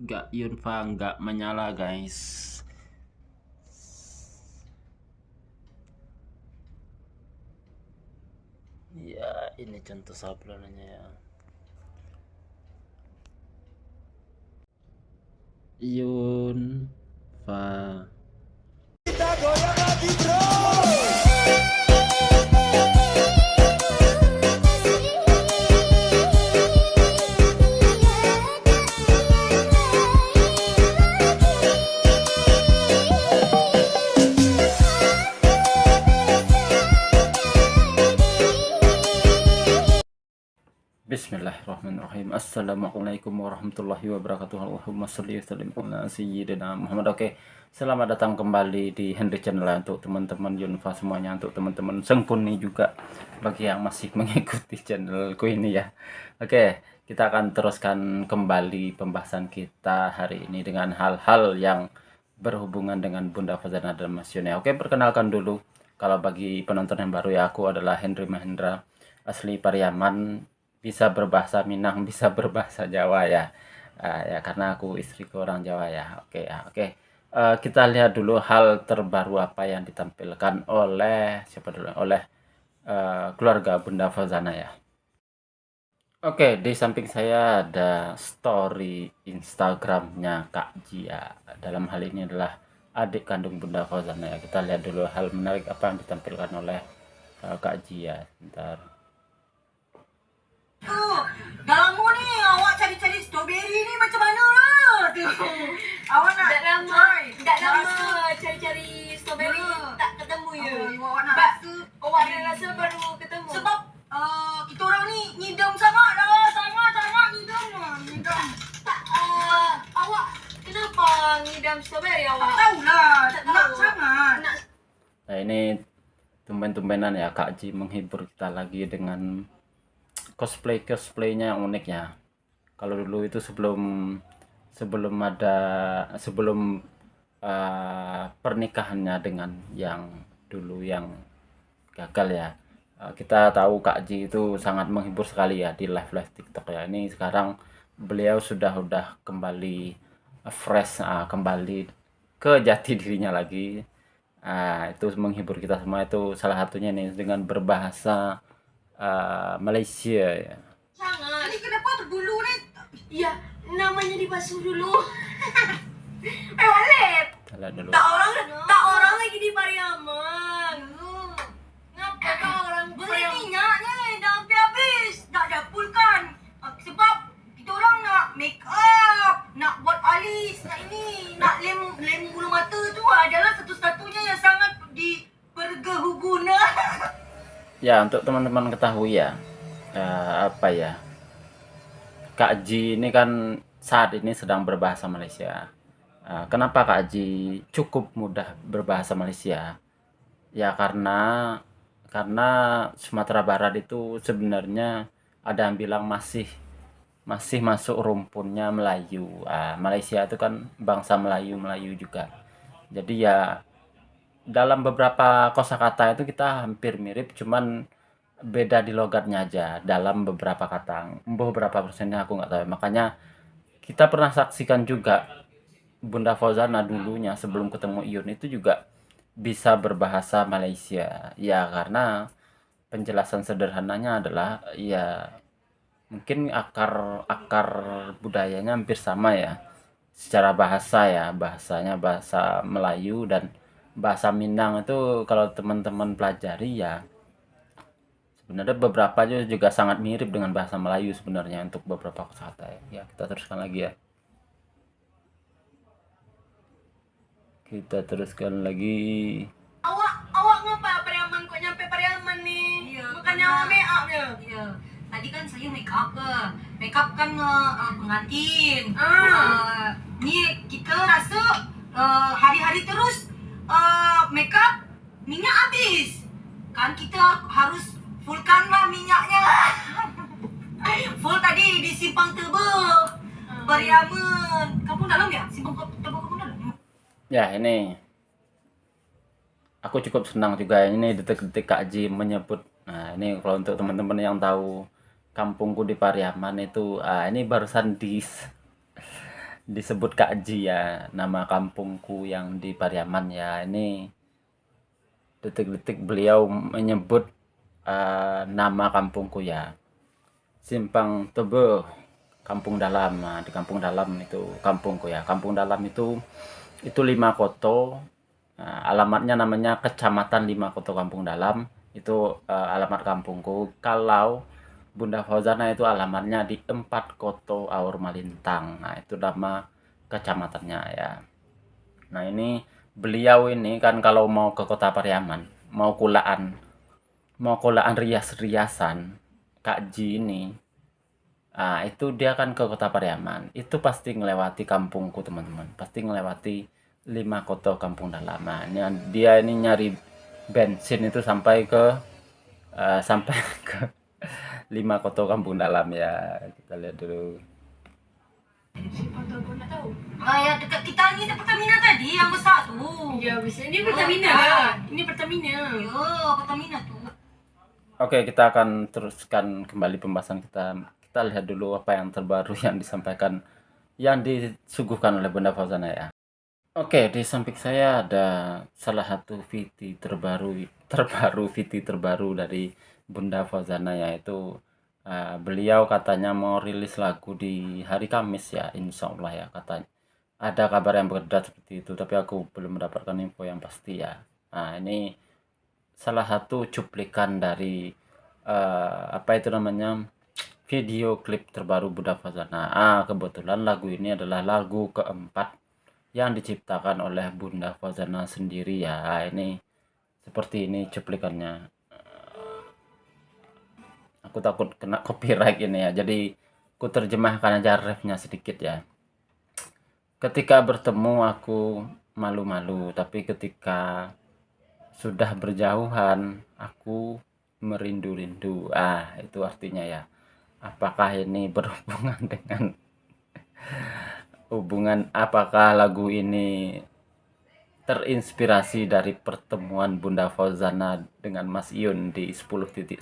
Nggak, Yunfa nggak menyala guys. Ya, ini contoh sablonnya ya. Yunfa. Kita goyang lagi bro. Bismillahirrahmanirrahim. Assalamualaikum warahmatullahi wabarakatuh. Allahumma sholli wa sallim ala sayyidina Muhammad. Oke, selamat datang kembali di Henry Channel untuk teman-teman Yunfa semuanya, untuk teman-teman Sengpuni juga bagi yang masih mengikuti channelku ini ya. Oke, kita akan teruskan kembali pembahasan kita hari ini dengan hal-hal yang berhubungan dengan Bunda Fazana dan Mas Yone. Oke, perkenalkan dulu, kalau bagi penonton yang baru ya, aku adalah Henry Mahendra, asli Pariaman, bisa berbahasa Minang, bisa berbahasa Jawa ya. Ya karena aku istriku orang Jawa ya. Oke ya, oke. Kita lihat dulu hal terbaru apa yang ditampilkan oleh siapa dulu? Oleh keluarga Bunda Fazana ya. Oke, di samping saya ada story Instagramnya Kak Jia. Dalam hal ini adalah adik kandung Bunda Fazana ya. Kita lihat dulu hal menarik apa yang ditampilkan oleh Kak Jia. Bentar. Dalam ni awak cari-cari strawberry ni macam mana lah tu? Awak nak Tak lama cari-cari strawberry tak ketemu ya. Awak nak rasa Awak ada rasa baru ketemu. sebab kita orang ni ngidam sangat lah, sangat ngidam lah, ngidam. Tak awak kenapa ngidam strawberry Tak awak? tahulah, Tak nak tahu. sangat. Nak Nah ini tumben-tumbenan ya Kak Ji menghibur kita lagi dengan cosplaynya yang unik ya. Kalau dulu itu sebelum pernikahannya dengan yang dulu yang gagal ya. Kita tahu Kak Ji itu sangat menghibur sekali ya di live TikTok ya. Ini sekarang beliau sudah kembali fresh, kembali ke jati dirinya lagi. Itu menghibur kita semua, itu salah satunya nih dengan berbahasa Malaysia ya. sangat. Ini kenapa berbulu ni? Ya, namanya dibasuh dulu. Walid. Kita lihat dulu. Tak orang lagi di Pariaman. Ngapa tak orang Beli Pariaman? minyak ni dah habis-habis. Nak dapurkan. Sebab kita orang nak make up, nak buat alis, nak ini, nak lem bulu mata tu adalah satu-satunya yang sangat diperguna. Ya, untuk teman-teman ketahui ya, apa ya, Kak Ji ini kan saat ini sedang berbahasa Malaysia. Kenapa Kak Ji cukup mudah berbahasa Malaysia? Ya karena Sumatera Barat itu sebenarnya ada yang bilang masih masuk rumpunnya Melayu. Malaysia itu kan bangsa Melayu juga. Jadi ya dalam beberapa kosakata itu kita hampir mirip, cuman beda di logatnya aja dalam beberapa kata. Beberapa persennya aku nggak tahu. Makanya kita pernah saksikan juga Bunda Fauzana dulunya sebelum ketemu Iyun itu juga bisa berbahasa Malaysia. Ya karena penjelasan sederhananya adalah ya mungkin akar budayanya hampir sama ya. Secara bahasa ya, bahasanya bahasa Melayu dan bahasa Minang itu kalau teman-teman pelajari ya sebenarnya beberapa juga sangat mirip dengan bahasa Melayu sebenarnya untuk beberapa kosakata ya. Ya, kita teruskan lagi ya. Kita teruskan lagi. Awak ngapa Pariaman kok nyampe Pariaman ni? Ya, Bukannya karena- awak make up je. Ya, tadi kan saya make up ke. Make up kan pengantin. Ah. Ni kita rasa hari-hari terus make up, minyak habis. Kan kita harus fullkan lah minyaknya. Full tadi di Simpang Tebel, Pariaman. Kampung dalam ya? Simpang Tebel kampung dalam. Ya, ini aku cukup senang juga ini detik-detik Kak Ji menyebut. Nah, ini kalau untuk teman-teman yang tahu kampungku di Pariaman itu, ini barusan disebut Kak Ji ya, nama kampungku yang di Pariaman ya. Ini detik-detik beliau menyebut nama kampungku ya. Simpang Tebe, Kampung Dalam. Nah, di Kampung Dalam itu kampungku ya. Kampung Dalam itu 5 koto. Nah, alamatnya namanya Kecamatan 5 Koto Kampung Dalam. Itu alamat kampungku. Kalau Bunda Fauzana itu alamatnya di 4 Koto Aur Malintang. Nah, itu nama kecamatannya ya. Nah, ini beliau ini kan kalau mau ke Kota Pariaman, mau kulaan rias-riasan, Kak Ji ini, itu dia kan ke Kota Pariaman. Itu pasti ngelewati kampungku, teman-teman. Pasti ngelewati 5 Koto Kampung Dalam. Nah, dia ini nyari bensin itu sampai sampai ke 5 Koto Kampung Dalam ya. Kita lihat dulu. Siapa tahu kau nak tahu? Ya dekat kita ni ada Pertamina tadi yang besar tu. Ya bisa. Ini Pertamina Oh, lah. Ini Pertamina. Ya, Pertamina tu. Oke, kita akan teruskan kembali pembahasan kita. Kita lihat dulu apa yang terbaru yang disampaikan, yang disuguhkan oleh Bunda Fauzana ya. Oke, di samping saya ada salah satu VT terbaru dari Bunda Fauzana, yaitu beliau katanya mau rilis lagu di hari Kamis ya, insya Allah ya katanya. Ada kabar yang beredar seperti itu, tapi aku belum mendapatkan info yang pasti ya. Nah, ini salah satu cuplikan dari apa itu namanya, video klip terbaru Bunda Fauzana. Kebetulan lagu ini adalah lagu keempat yang diciptakan oleh Bunda Fauzana sendiri ya. Ini seperti ini cuplikannya. Aku takut kena copyright ini ya, jadi aku terjemahkan aja refnya sedikit ya. Ketika bertemu aku malu-malu, tapi ketika sudah berjauhan aku merindu-rindu. Itu artinya ya. Apakah ini berhubungan dengan apakah lagu ini terinspirasi dari pertemuan Bunda Fauzana dengan Mas Iyun di 10.10?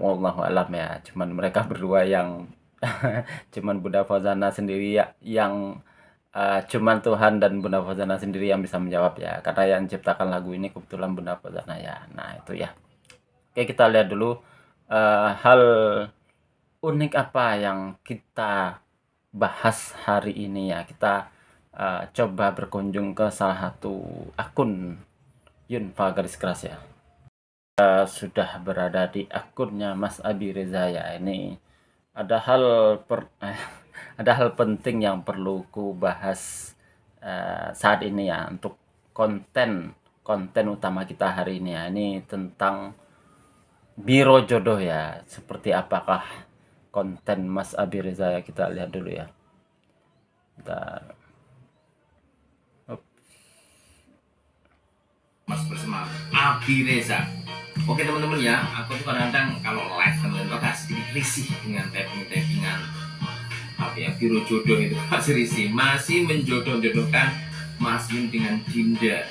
Wallahu alam ya. Cuman mereka berdua yang cuman Bunda Fauzana sendiri ya, yang cuman Tuhan dan Bunda Fauzana sendiri yang bisa menjawab ya, karena yang menciptakan lagu ini kebetulan Bunda Fauzana ya. Nah itu ya. Oke, kita lihat dulu hal unik apa yang kita bahas hari ini ya. Kita coba berkunjung ke salah satu akun Yunfa garis keras ya. Sudah berada di akunnya Mas Abi Reza ya. Ini ada ada hal penting yang perlu ku bahas saat ini ya, untuk konten utama kita hari ini ya. Ini tentang Biro Jodoh ya. Seperti apakah konten Mas Abi Reza ya, kita lihat dulu ya. Bentar. Mas bersama Abi Reza. Oke teman-teman ya, aku tuh kadang-kadang kalau live teman-teman agak sedikit risih dengan tapping-tappingan apa ya, Biro Jodoh itu masih risih, masih menjodoh-jodohkan Mas Yun dengan Dinda.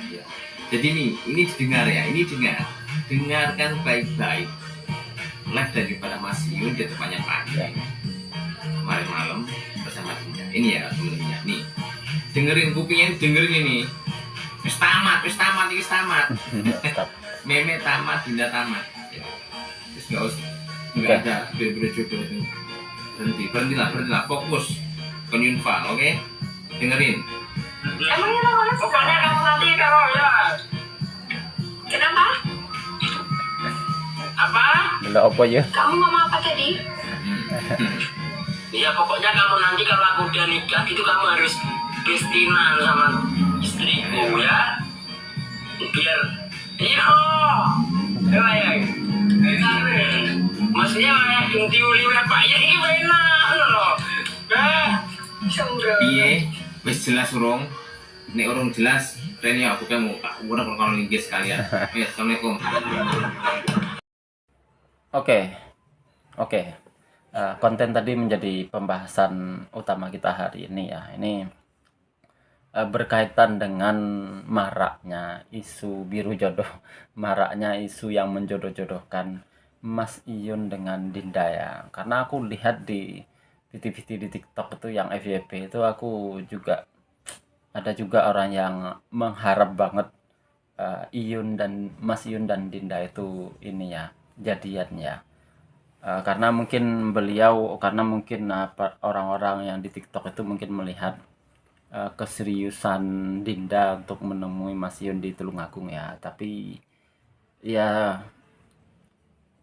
Ya. Jadi ini didengar ya, dengarkan baik-baik. Live daripada Mas Yun di tempatnya pagi kemarin malam bersama Dinda. Ini ya teman-teman ya, nih dengerin kupingnya, dengerin ini. Wis tamat. Meme tamat, Dinda tamat. Ya. Terus nggak ada Biro Jodoh itu. Berhentilah, fokus ke Yunfa, oke? Dengerin. Emangnya namanya pokoknya kamu nanti kalau ya. Kenapa? Apa? Belum apa ya? Kamu ngomong apa tadi? Ya pokoknya kamu nanti kalau aku udah nikah gitu kamu harus bestinan sama istriku ya. Biar iya. Ya. Maksudnya yang diuli apa ya ini benar loh. Piye? Wis jelas urung. Nek urung jelas, Reni aku kamu ora kalau linggis sekalian. Ya, assalamualaikum. Oke. Konten tadi menjadi pembahasan utama kita hari ini ya. Ini berkaitan dengan maraknya isu Biro Jodoh, maraknya isu yang menjodoh-jodohkan Mas Iyun dengan Dinda ya. Karena aku lihat di VT-VT di TikTok itu yang FYP itu aku juga ada juga orang yang mengharap banget Mas Iyun dan Dinda itu ini ya jadian ya. Karena mungkin orang-orang yang di TikTok itu mungkin melihat keseriusan Dinda untuk menemui Mas Iyun di Tulungagung ya. Ya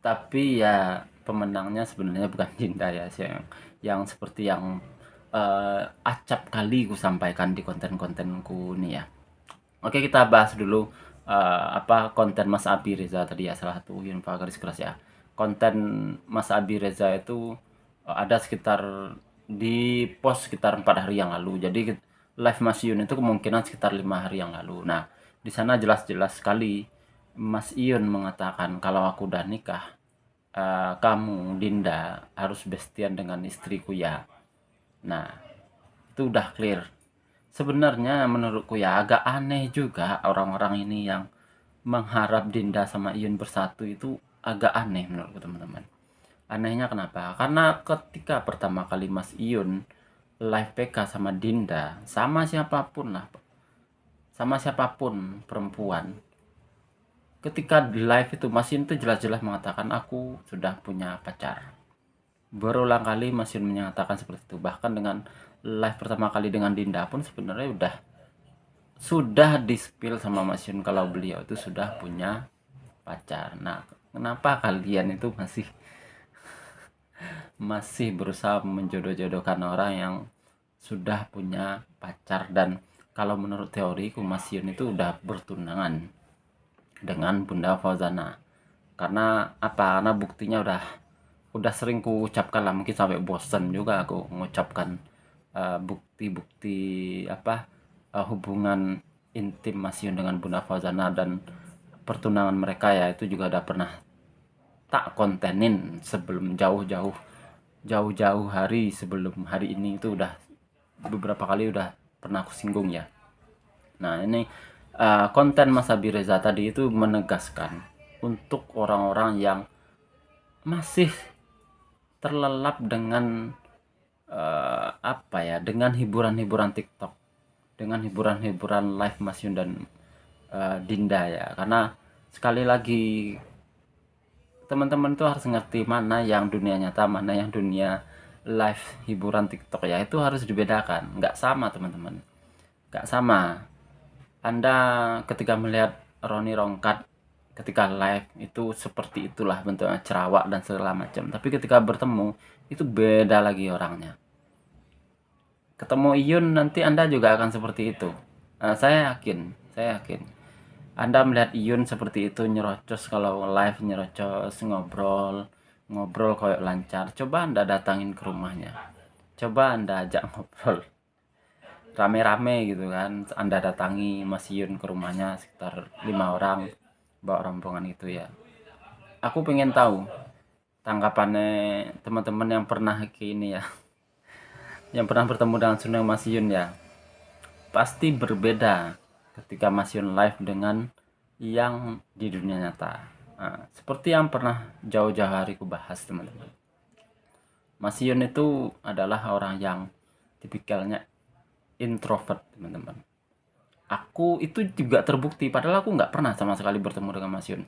tapi ya pemenangnya sebenarnya bukan Dinda ya, yang seperti yang acap kali ku sampaikan di konten-kontenku nih ya. Oke, kita bahas dulu konten Mas Abi Reza tadi ya, salah satu info garis keras ya. Konten Mas Abi Reza itu ada sekitar di post sekitar 4 hari yang lalu. Jadi live Mas Iyun itu kemungkinan sekitar 5 hari yang lalu. Nah, di sana jelas-jelas sekali Mas Iyun mengatakan kalau aku udah nikah, kamu Dinda harus bestian dengan istriku ya. Nah, itu udah clear. Sebenarnya menurutku ya agak aneh juga orang-orang ini yang mengharap Dinda sama Iyun bersatu itu agak aneh menurutku teman-teman. Anehnya kenapa? Karena ketika pertama kali Mas Iyun live PK sama Dinda, sama siapapun perempuan, ketika di live itu Mas Iyun itu jelas-jelas mengatakan aku sudah punya pacar. Berulang kali Mas Iyun menyatakan seperti itu. Bahkan dengan live pertama kali dengan Dinda pun sebenarnya sudah di-spill sama Mas Iyun kalau beliau itu sudah punya pacar. Nah, kenapa kalian itu masih berusaha menjodoh-jodohkan orang yang sudah punya pacar? Dan kalau menurut teoriku Mas Iyun itu udah bertunangan dengan Bunda Fauzana. Karena karena buktinya udah sering ku ucapkan lah, mungkin sampai bosan juga aku mengucapkan bukti-bukti hubungan intim Mas Iyun dengan Bunda Fauzana dan pertunangan mereka ya, itu juga udah pernah tak kontenin sebelum jauh-jauh hari sebelum hari ini, itu udah beberapa kali udah pernah aku singgung ya. Nah, ini konten Mas Abi Reza tadi itu menegaskan untuk orang-orang yang masih terlelap dengan dengan hiburan-hiburan TikTok, dengan hiburan-hiburan live Mas Iyun dan Dinda ya. Karena sekali lagi teman-teman tuh harus ngerti mana yang dunia nyata, mana yang dunia live hiburan TikTok ya. Itu harus dibedakan. Nggak sama teman-teman, nggak sama. Anda ketika melihat Roni Rongkat ketika live itu seperti itulah bentuknya, cerawak dan segala macam. Tapi ketika bertemu itu beda lagi orangnya. Ketemu Iyun nanti Anda juga akan seperti itu. Saya yakin. Anda melihat Iyun seperti itu, nyerocos kalau live, nyerocos, ngobrol kayak lancar. Coba Anda datangin ke rumahnya. Coba Anda ajak ngobrol rame-rame gitu kan. Anda datangi Mas Iyun ke rumahnya sekitar 5 orang, bawa rombongan itu ya. Aku pengen tahu tanggapannya teman-teman yang pernah ini ya, yang pernah bertemu dengan Sunda Mas Iyun ya. Pasti berbeda ketika Mas Iyun live dengan yang di dunia nyata. Nah, seperti yang pernah jauh-jauh hari ku bahas teman-teman, Mas Iyun itu adalah orang yang tipikalnya introvert teman-teman. Aku itu juga terbukti, padahal aku nggak pernah sama sekali bertemu dengan Mas Iyun.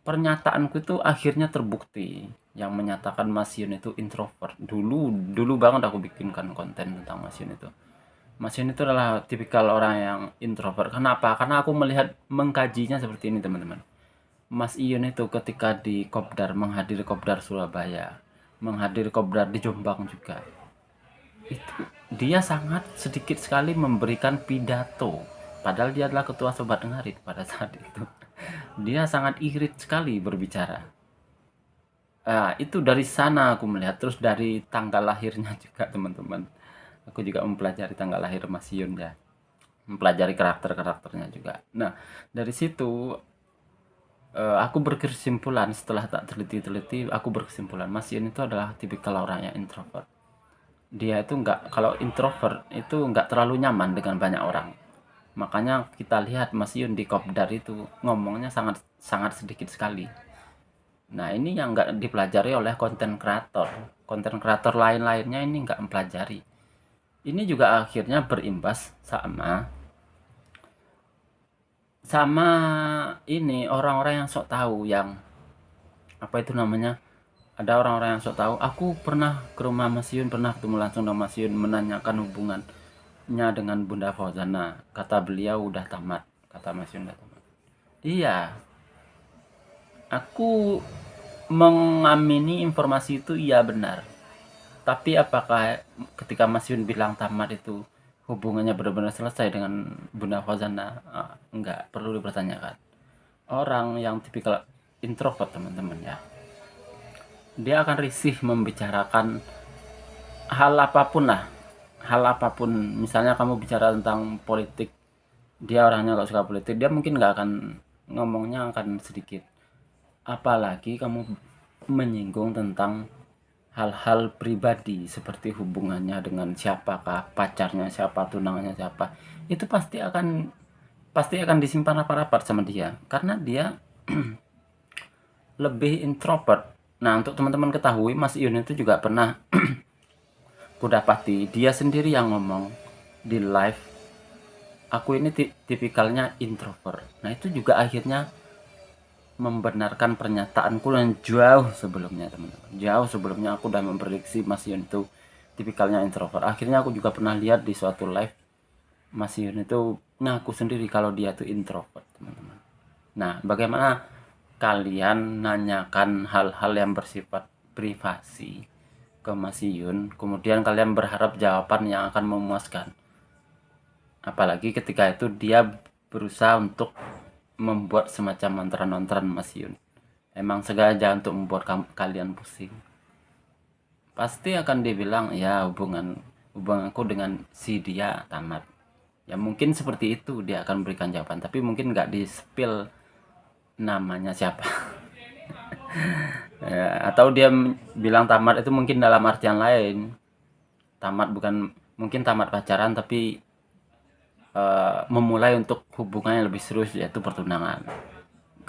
Pernyataanku itu akhirnya terbukti yang menyatakan Mas Iyun itu introvert. Dulu banget aku bikinkan konten tentang Mas Iyun itu. Mas Iyun itu adalah tipikal orang yang introvert. Kenapa? Karena aku mengkajinya seperti ini teman-teman. Mas Iyun itu ketika di Kopdar, menghadiri Kopdar Surabaya, menghadiri Kopdar di Jombang juga, itu dia sangat sedikit sekali memberikan pidato. Padahal dia adalah ketua Sobat Ngarit pada saat itu. Dia sangat irit sekali berbicara. Itu dari sana aku melihat. Terus dari tanggal lahirnya juga teman-teman. Aku juga mempelajari tanggal lahir Mas Iyun ya. Mempelajari karakternya juga. Nah, dari situ aku berkesimpulan, setelah tak teliti-teliti, aku berkesimpulan Mas Iyun itu adalah tipikal orang yang introvert. Dia itu kalau introvert itu nggak terlalu nyaman dengan banyak orang. Makanya kita lihat Mas Iyun di Kopdar itu ngomongnya sangat sedikit sekali. Nah, ini yang nggak dipelajari oleh konten konten kreator lain-lainnya ini nggak mempelajari. Ini juga akhirnya berimbas sama ini orang-orang yang sok tahu, yang apa itu namanya, ada orang-orang yang sok tahu. Aku pernah ke rumah Mas Yun, pernah ketemu langsung dengan Mas Yun, menanyakan hubungannya dengan Bunda Fauzana. Kata beliau udah tamat, kata Mas Yun udah tamat. Iya, aku mengamini informasi itu, iya benar. Tapi apakah ketika Mas Yun bilang tamat itu hubungannya benar-benar selesai dengan Bunda Fauzana? Enggak, perlu dipertanyakan. Orang yang tipikal introvert teman-teman ya, dia akan risih membicarakan hal apapun lah, hal apapun. Misalnya kamu bicara tentang politik, dia orangnya gak suka politik, dia mungkin gak akan ngomongnya, akan sedikit. Apalagi kamu menyinggung tentang hal-hal pribadi seperti hubungannya dengan siapakah, pacarnya siapa, tunangannya siapa, itu pasti akan disimpan rapat-rapat sama dia, karena dia lebih introvert. Nah, untuk teman-teman ketahui, Mas Iun itu juga pernah kudapati dia sendiri yang ngomong di live, aku ini tipikalnya introvert. Nah, itu juga akhirnya membenarkan pernyataanku yang jauh sebelumnya, teman-teman. Jauh sebelumnya aku udah memprediksi Mas Yun itu tipikalnya introvert. Akhirnya aku juga pernah lihat di suatu live, Mas Yun itu ngaku sendiri kalau dia itu introvert, teman-teman. Nah, bagaimana kalian nanyakan hal-hal yang bersifat privasi ke Mas Yun, kemudian kalian berharap jawaban yang akan memuaskan? Apalagi ketika itu dia berusaha untuk membuat semacam antran-antran Mas Yun. Emang sengaja untuk membuat kalian pusing. Pasti akan dibilang, ya hubunganku dengan si dia tamat. Ya mungkin seperti itu dia akan berikan jawaban, tapi mungkin nggak di-spill namanya siapa. Ya, atau dia bilang tamat itu mungkin dalam artian lain. Tamat bukan mungkin tamat pacaran, tapi memulai untuk hubungan yang lebih serius, yaitu pertunangan.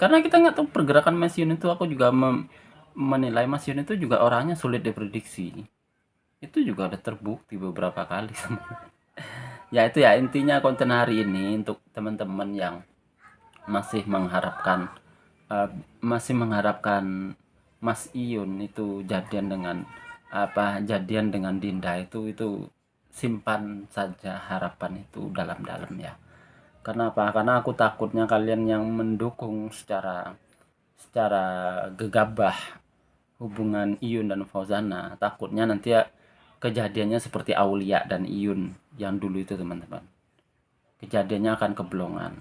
Karena kita nggak tahu pergerakan Mas Yun itu. Aku juga menilai Mas Yun itu juga orangnya sulit diprediksi. Itu juga udah terbukti beberapa kali. Ya itu ya, intinya konten hari ini untuk teman-teman yang masih mengharapkan Mas Iyun itu jadian dengan Dinda, itu simpan saja harapan itu dalam-dalam ya. Kenapa? Karena aku takutnya kalian yang mendukung secara gegabah hubungan Iyun dan Fauzana, takutnya nanti ya kejadiannya seperti Aulia dan Iyun yang dulu itu, teman-teman. Kejadiannya akan keblongan.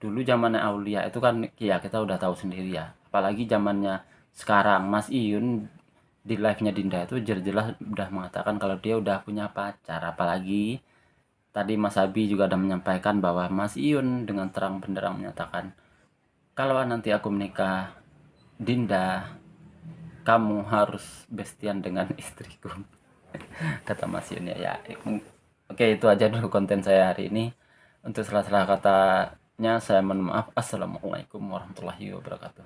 Dulu zamannya Aulia itu kan ya kita udah tahu sendiri ya. Apalagi zamannya sekarang, Mas Iyun di live-nya Dinda itu jelas udah mengatakan kalau dia udah punya pacar. Apalagi tadi Mas Abi juga udah menyampaikan bahwa Mas Iyun dengan terang benderang menyatakan, kalau nanti aku menikah, Dinda, kamu harus bestian dengan istriku. Kata Mas Iyun ya. Oke, itu aja dulu konten saya hari ini. Untuk salah-salah katanya saya mohon maaf. Assalamualaikum warahmatullahi wabarakatuh.